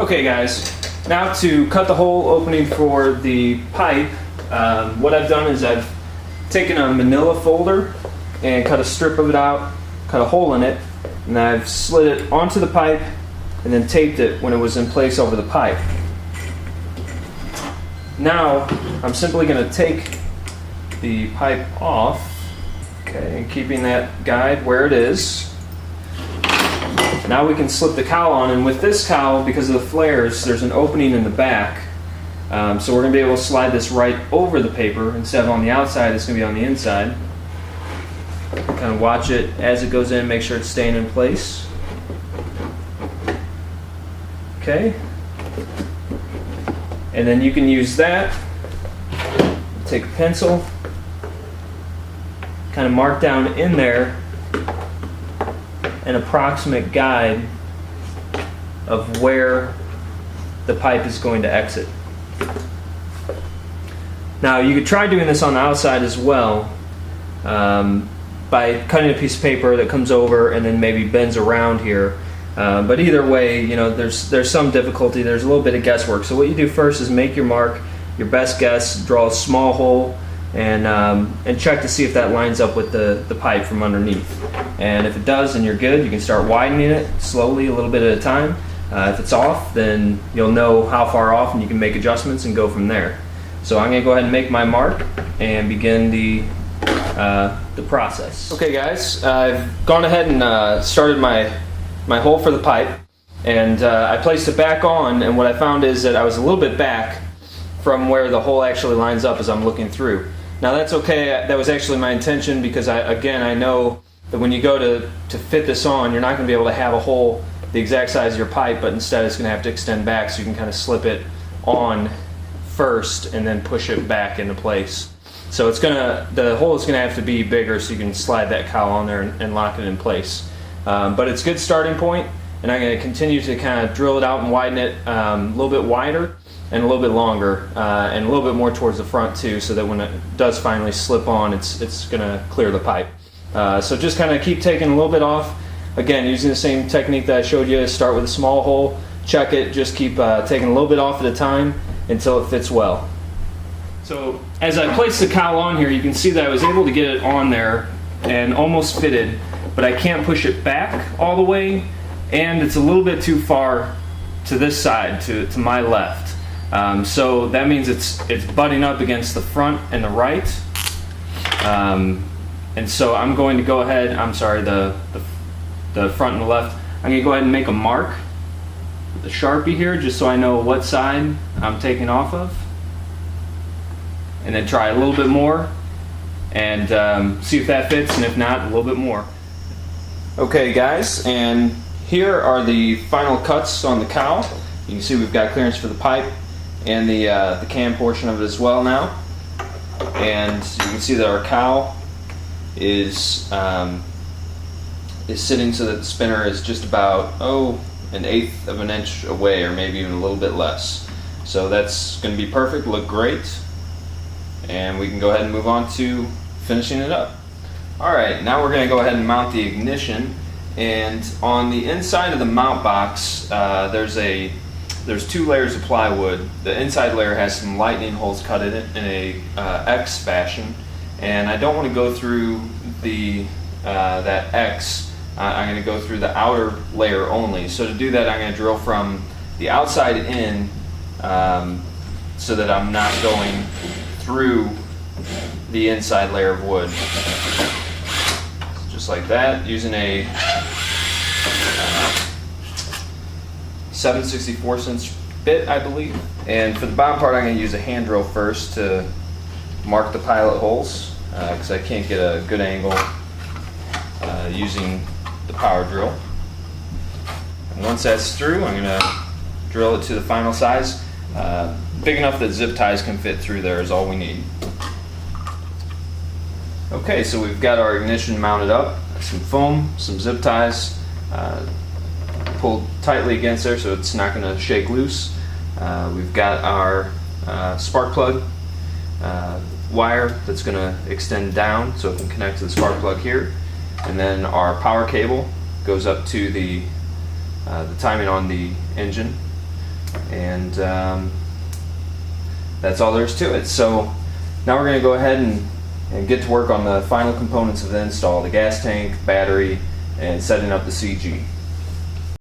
Okay guys, now to cut the hole opening for the pipe, what I've done is I've taken a manila folder and cut a strip of it out, cut a hole in it, and I've slid it onto the pipe and then taped it when it was in place over the pipe. Now I'm simply going to take the pipe off, okay, and keeping that guide where it is. Now we can slip the cowl on, and with this cowl, because of the flares, there's an opening in the back. So we're going to be able to slide this right over the paper. Instead of on the outside, it's going to be on the inside. Kind of watch it as it goes in, make sure it's staying in place. Okay. And then you can use that. Take a pencil, kind of mark down in there an approximate guide of where the pipe is going to exit. Now you could try doing this on the outside as well, by cutting a piece of paper that comes over and then maybe bends around here. But either way, you know, there's some difficulty, there's a little bit of guesswork. So what you do first is make your mark, your best guess, draw a small hole, and check to see if that lines up with the pipe from underneath. And if it does, then you're good. You can start widening it slowly, a little bit at a time. If it's off, then you'll know how far off and you can make adjustments and go from there. So I'm going to go ahead and make my mark and begin the process. Okay guys, I've gone ahead and started my hole for the pipe, and I placed it back on, and what I found is that I was a little bit back from where the hole actually lines up as I'm looking through. Now that's okay, that was actually my intention, because I know that when you go to fit this on, you're not going to be able to have a hole the exact size of your pipe, but instead it's going to have to extend back, so you can kind of slip it on first and then push it back into place. So the hole is going to have to be bigger so you can slide that cowl on there and lock it in place. But it's a good starting point, and I'm going to continue to kind of drill it out and widen it a little bit wider and a little bit longer, and a little bit more towards the front too, so that when it does finally slip on, it's going to clear the pipe. So just kind of keep taking a little bit off. Again, using the same technique that I showed you, start with a small hole, check it, just keep taking a little bit off at a time until it fits well. So as I place the cowl on here, you can see that I was able to get it on there and almost fitted, but I can't push it back all the way, and it's a little bit too far to this side, to my left. So that means it's butting up against the front and the right. And so I'm going to go ahead, the front and the left, I'm going to go ahead and make a mark with the Sharpie here, just so I know what side I'm taking off of. And then try a little bit more and see if that fits, and if not, a little bit more. Okay guys, and here are the final cuts on the cowl. You can see we've got clearance for the pipe and the cam portion of it as well now. And you can see that our cowl is sitting so that the spinner is just about 1/8 of an inch away, or maybe even a little bit less. So that's going to be perfect, look great, and we can go ahead and move on to finishing it up. Alright, now we're going to go ahead and mount the ignition, and on the inside of the mount box there's 2 layers of plywood. The inside layer has some lightning holes cut in it in a X fashion, and I don't want to go through that X. I'm going to go through the outer layer only. So to do that, I'm going to drill from the outside in, so that I'm not going through the inside layer of wood. Just like that, using a 7/64" bit, I believe. And for the bottom part, I'm going to use a hand drill first to mark the pilot holes, because I can't get a good angle using the power drill. And once that's through, I'm going to drill it to the final size. Big enough that zip ties can fit through there is all we need. Okay, so we've got our ignition mounted up. Some foam, some zip ties, pulled tightly against there so it's not going to shake loose. We've got our spark plug wire that's going to extend down so it can connect to the spark plug here. And then our power cable goes up to the timing on the engine. And that's all there is to it. So now we're going to go ahead and get to work on the final components of the install: the gas tank, battery, and setting up the CG.